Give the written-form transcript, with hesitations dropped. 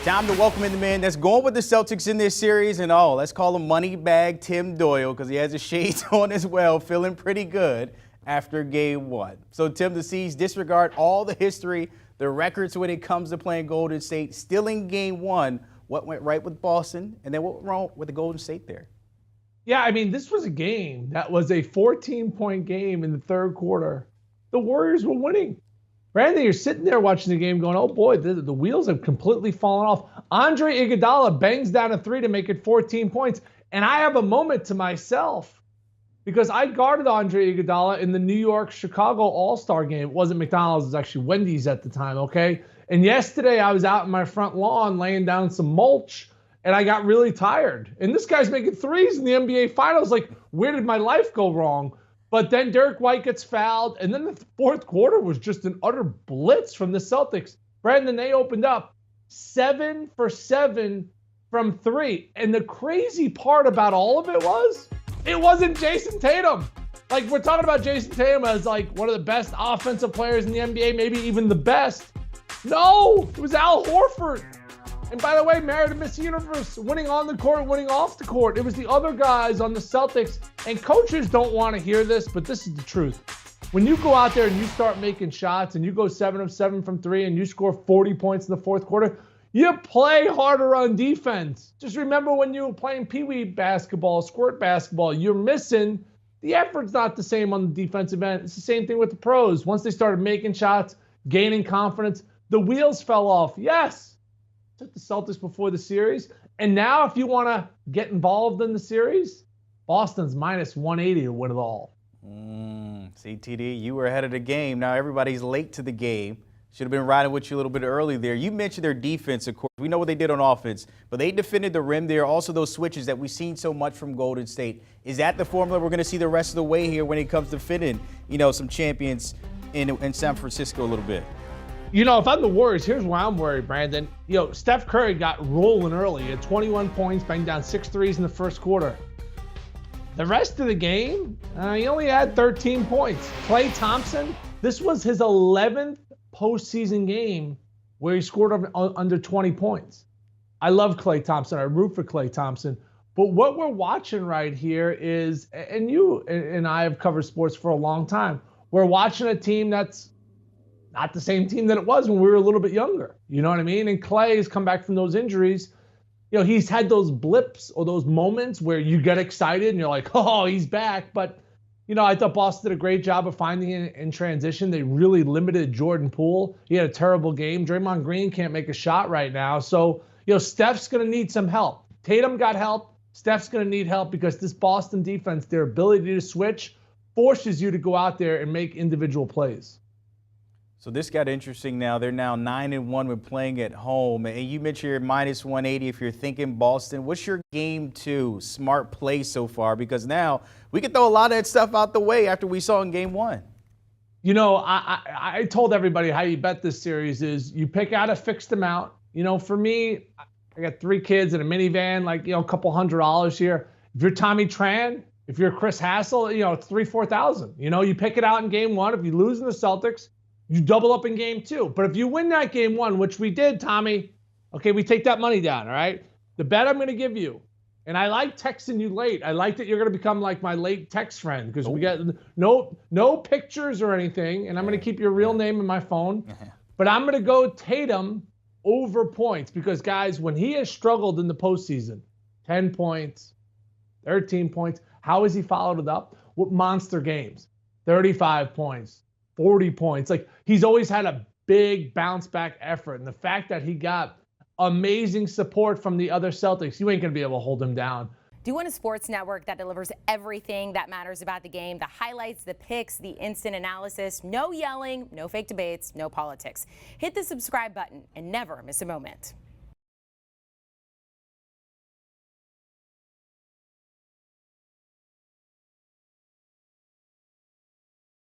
Time to welcome in the man that's going with the Celtics in this series, and let's call him Moneybag Tim Doyle, because he has his shades on as well, feeling pretty good after game one. So Tim, the C's disregard all the history, the records when it comes to playing Golden State, still in game one. What went right with Boston, and then what went wrong with the Golden State there? Yeah, I mean, this was a game that was a 14-point game in the third quarter. The Warriors were winning. Brandon, you're sitting there watching the game going, oh boy, the wheels have completely fallen off. Andre Iguodala bangs down a three to make it 14 points. And I have a moment to myself because I guarded Andre Iguodala in the New York-Chicago All-Star game. It wasn't McDonald's, it was actually Wendy's at the time, okay? And yesterday I was out in my front lawn laying down some mulch and I got really tired. And this guy's making threes in the NBA Finals. Like, where did my life go wrong? But then Derek White gets fouled, and then the fourth quarter was just an utter blitz from the Celtics. Brandon, they opened up 7 for 7 from three. And the crazy part about all of it wasn't Jason Tatum. Like, we're talking about Jason Tatum as like one of the best offensive players in the NBA, maybe even the best. No, it was Al Horford. And by the way, married to Miss Universe, winning on the court, winning off the court. It was the other guys on the Celtics. And coaches don't want to hear this, but this is the truth. When you go out there and you start making shots and you go 7 of 7 from three and you score 40 points in the fourth quarter, you play harder on defense. Just remember when you were playing peewee basketball, squirt basketball, you're missing. The effort's not the same on the defensive end. It's the same thing with the pros. Once they started making shots, gaining confidence, the wheels fell off. Yes. Took the Celtics before the series. And now if you want to get involved in the series, Boston's minus 180 to win it all. CTD, you were ahead of the game. Now everybody's late to the game. Should have been riding with you a little bit early there. You mentioned their defense, of course. We know what they did on offense, but they defended the rim there. Also those switches that we've seen so much from Golden State. Is that the formula we're going to see the rest of the way here when it comes to fitting, some champions in San Francisco a little bit? If I'm the Warriors, here's why I'm worried, Brandon. Steph Curry got rolling early. He had 21 points, banged down 6 threes in the first quarter. The rest of the game, he only had 13 points. Klay Thompson, this was his 11th postseason game where he scored under 20 points. I love Klay Thompson. I root for Klay Thompson. But what we're watching right here is, and you and I have covered sports for a long time, we're watching a team that's not the same team that it was when we were a little bit younger. You know what I mean? And Klay has come back from those injuries. He's had those blips or those moments where you get excited and you're like, oh, he's back. But, I thought Boston did a great job of finding it in transition. They really limited Jordan Poole. He had a terrible game. Draymond Green can't make a shot right now. So, Steph's going to need some help. Tatum got help. Steph's going to need help because this Boston defense, their ability to switch forces you to go out there and make individual plays. So this got interesting now. They're now 9-1 when playing at home. And you mentioned you're minus 180 if you're thinking Boston. What's your game two smart play so far? Because now we can throw a lot of that stuff out the way after we saw in game one. I told everybody how you bet this series is you pick out a fixed amount. For me, I got 3 kids in a minivan, a couple $100 here. If you're Tommy Tran, if you're Chris Hassel, it's $3,000-$4,000. You pick it out in game one. If you lose in the Celtics, you double up in game two. But if you win that game one, which we did, Tommy, okay, we take that money down, all right? The bet I'm going to give you, and I like texting you late. I like that you're going to become like my late text friend because we got no pictures or anything, and I'm going to keep your real name in my phone. But I'm going to go Tatum over points because, guys, when he has struggled in the postseason, 10 points, 13 points, how has he followed it up? With monster games, 35 points. 40 points. Like, he's always had a big bounce back effort. And the fact that he got amazing support from the other Celtics, you ain't going to be able to hold him down. Do you want a sports network that delivers everything that matters about the game? The highlights, the picks, the instant analysis, no yelling, no fake debates, no politics. Hit the subscribe button and never miss a moment.